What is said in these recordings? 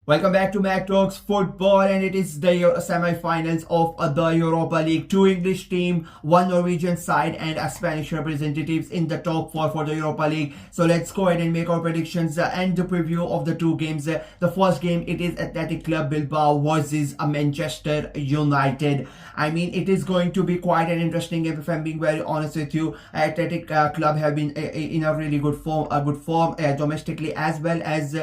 Welcome back to Mac Talks Football, and it is the semi-finals of the Europa League. Two English team, one Norwegian side, and a Spanish representatives in the top four for the Europa League. So let's go ahead and make our predictions and the preview of the two games. The first game, it is Athletic Club Bilbao versus Manchester United. I mean, it is going to be quite an interesting game if I'm being very honest with you. Athletic Club have been in a really good form, domestically as well as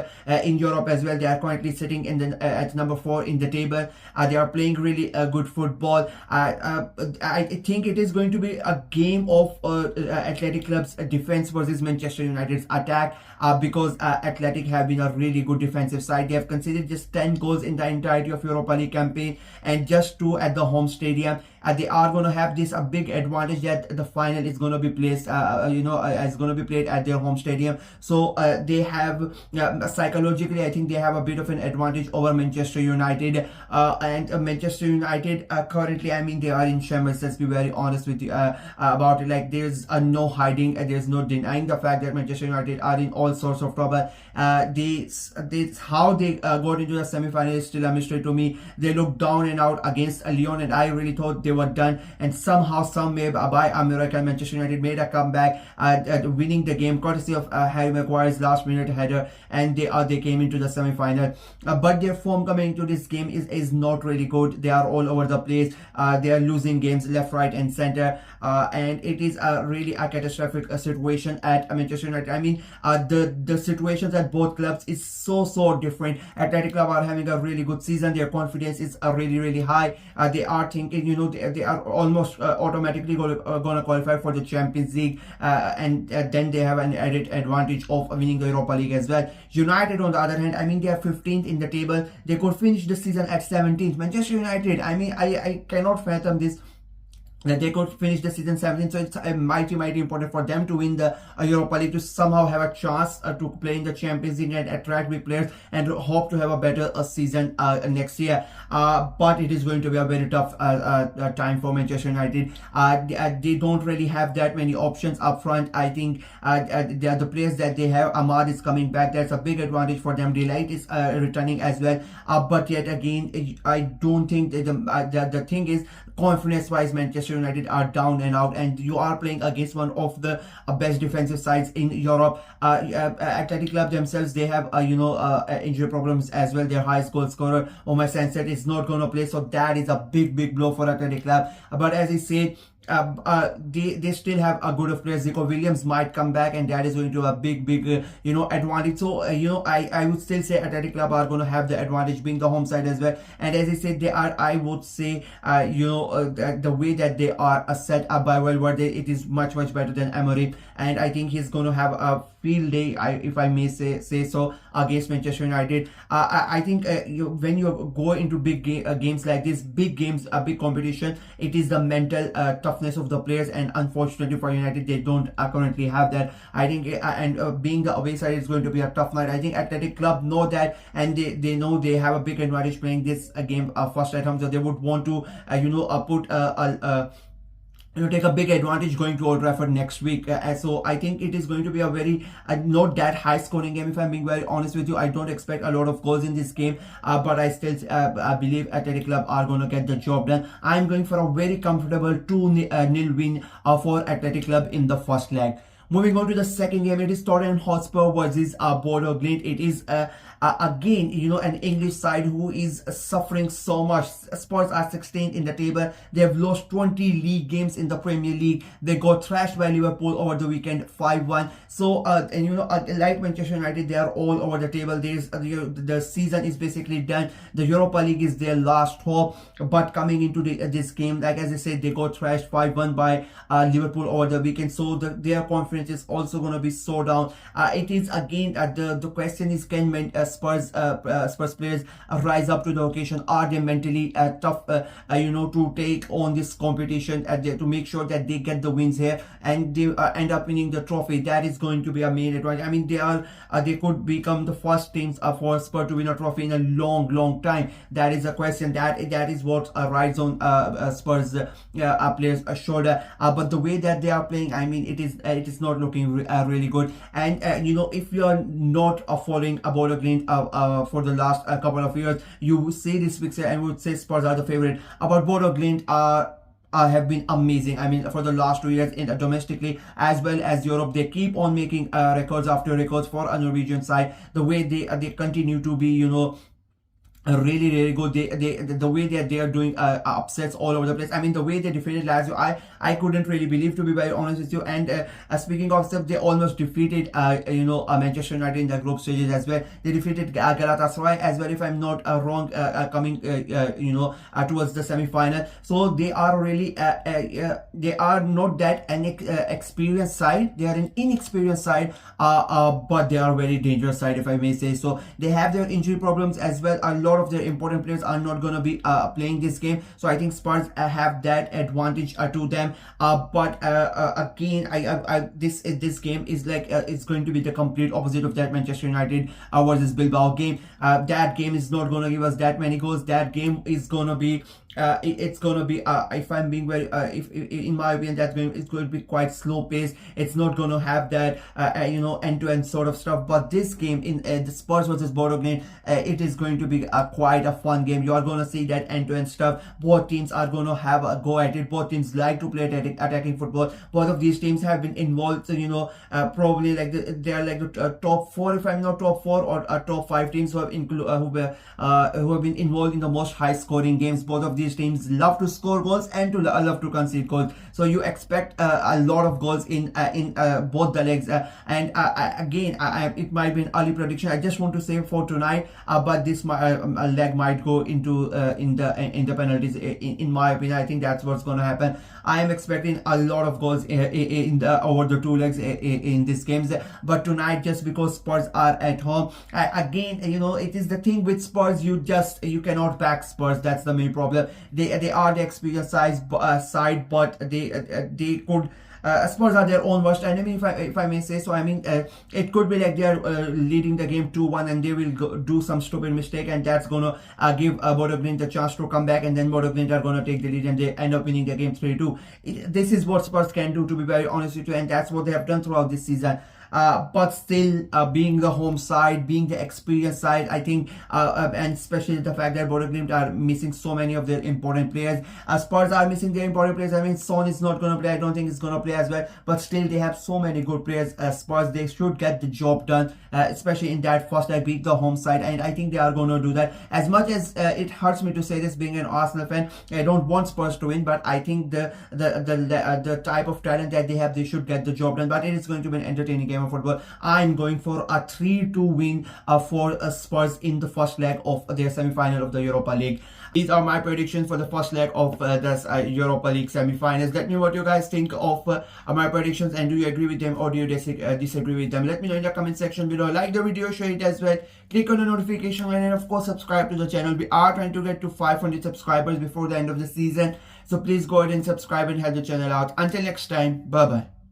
in Europe as well. They are currently sitting in the at number 4 in the table. They are playing really good football. I think it is going to be a game of Athletic Club's defense versus Manchester United's attack, because Athletic have been a really good defensive side. They have conceded just 10 goals in the entirety of Europa League campaign and just 2 at the home stadium. They are going to have this a big advantage that the final is going to be placed is going to be played at their home stadium. So they have psychologically, I think they have a bit of an advantage over Manchester United, and Manchester United currently, I mean, they are in shambles. Let's be very honest with you about it. Like, there's no hiding, there's no denying the fact that Manchester United are in all sorts of trouble. How they got into the semi-final is still a mystery to me. They looked down and out against Lyon, and I really thought they were done, and somehow, some way by a miracle, Manchester United made a comeback, winning the game courtesy of Harry Maguire's last minute header, and they came into the semi-final. But their form coming into this game is not really good. They are all over the place. They are losing games left, right, and center, and it is really a catastrophic situation at Manchester United. I mean, the situations at both clubs is so different. Athletic Club are having a really good season. Their confidence is really high. They are thinking, they are almost automatically gonna qualify for the Champions League, and then they have an added advantage of winning the Europa League as well. United, on the other hand, I mean, they are 15th in the table. They could finish the season at 17th. Manchester United, I mean, I cannot fathom this, that they could finish the season 17th. So it's mighty important for them to win the Europa League, to somehow have a chance to play in the Champions League and attract big players, and hope to have a better season next year. But it is going to be a very tough time for Manchester United. They don't really have that many options up front. I think the players that they have, Ahmad is coming back. That's a big advantage for them. Delight is returning as well. But yet again, I don't think that the thing is, confidence wise, Manchester United are down and out, and you are playing against one of the best defensive sides in Europe. Athletic Club themselves, they have injury problems as well. Their highest goal scorer, Omar Sanset, is not going to play, so that is a big blow for Athletic Club. But as I said, they still have a good of players. Zico Williams might come back, and that is going to have a big advantage. So I would still say Athletic Club are going to have the advantage, being the home side as well. And as I said, they are, I would say, the way that they are set up by Valverde, it is much better than Emery, and I think he's going to have a field day, if I may say so, against Manchester United. I think when you go into big games like this, big games, a big competition, it is the mental toughness of the players, and unfortunately for United, they don't currently have that. I think and being the away side is going to be a tough night. I think Athletic Club know that, and they know they have a big advantage playing this game first at home, so they would want to put take a big advantage going to Old Trafford next week. So I think it is going to be a very not that high scoring game, if I'm being very honest with you. I don't expect a lot of goals in this game, but I still believe Athletic Club are going to get the job done. I'm going for a very comfortable 2-0 win for Athletic Club in the first leg. Moving on to the second game, it is Tottenham Hotspur versus Bodo Glimt. It is again, an English side who is suffering so much. Spurs are 16th in the table. They have lost 20 league games in the Premier League. They got thrashed by Liverpool over the weekend 5-1. So like Manchester United, they are all over the table. The season is basically done. The Europa League is their last hope. But coming into this game, like as I said, they got thrashed 5-1 by Liverpool over the weekend. So their confidence is also going to be so down. It is again, the question is, can Spurs players rise up to the occasion? Are they mentally tough to take on this competition, to make sure that they get the wins here and they end up winning the trophy? That is going to be a main advantage. I mean, they could become the first teams for Spurs to win a trophy in a long time. That is a question that is what rides on Spurs players' shoulder. But the way that they are playing, I mean, it is not looking really good. And if you are not following Bodo Glimt, Glimt for the last couple of years, you see this fixture and would say Spurs are the favorite. But Bodo Glimt are have been amazing. I mean, for the last 2 years in domestically as well as Europe, they keep on making records after records for a Norwegian side. The way they continue to be, really good. The way they are doing upsets all over the place. I mean, the way they defeated Lazio, I couldn't really believe, to be very honest with you. And speaking of stuff, they almost defeated Manchester United in the group stages as well. They defeated Galatasaray as well, if I'm not wrong, coming towards the semi-final. So they are really they are not that an experienced side. They are an inexperienced side, but they are very dangerous side, if I may say so. They have their injury problems as well. A lot of their important players are not going to be playing this game, so I think Spurs have that advantage to them. But again, this game is like it's going to be the complete opposite of that Manchester United versus Bilbao game. That game is not going to give us that many goals. That game is going to be it's gonna be if I'm being very if in my opinion, that game is going to be quite slow paced. It's not going to have that end-to-end sort of stuff. But this game in the Spurs versus Bodo Glimt, it is going to be quite a fun game. You are going to see that end-to-end stuff. Both teams are going to have a go at it. Both teams like to play attacking football. Both of these teams have been involved, probably like they are like the top 4, if I'm not top 4 or top 5 teams who have been involved in the most high scoring games. Both of these teams love to score goals and to love to concede goals, so you expect a lot of goals in both the legs. And again, it might be an early prediction. I just want to say for tonight, but this leg might go into in the penalties. In my opinion, I think that's what's going to happen. I am expecting a lot of goals over the 2 legs in these games. But tonight, just because Spurs are at home, again, it is the thing with Spurs. You cannot back Spurs. That's the main problem. They are the experienced side, but they could. Spurs are their own worst enemy, if I may say so. I mean, it could be like they are leading the game 2-1 and they will do some stupid mistake, and that's gonna give Bodo Glimt a chance to come back, and then Bodo Glimt are gonna take the lead and they end up winning the game 3-2. This is what Spurs can do, to be very honest with you, and that's what they have done throughout this season. But still, being the home side, being the experienced side, I think, and especially the fact that Bodo Glimt are missing so many of their important players. Spurs are missing their important players. I mean, Son is not going to play. I don't think he's going to play as well. But still, they have so many good players. Spurs, they should get the job done, especially in that first leg, beat the home side. And I think they are going to do that. As much as it hurts me to say this, being an Arsenal fan, I don't want Spurs to win. But I think the type of talent that they have, they should get the job done. But it is going to be an entertaining game of football. I'm going for a 3-2 win for Spurs in the first leg of their semi-final of the Europa League. These are my predictions for the first leg of this Europa League semi-finals. Let me know what you guys think of my predictions, and do you agree with them or do you disagree with them? Let me know in the comment section below. Like the video, share it as well. Click on the notification bell, and of course subscribe to the channel. We are trying to get to 500 subscribers before the end of the season. So please go ahead and subscribe and help the channel out. Until next time, bye bye.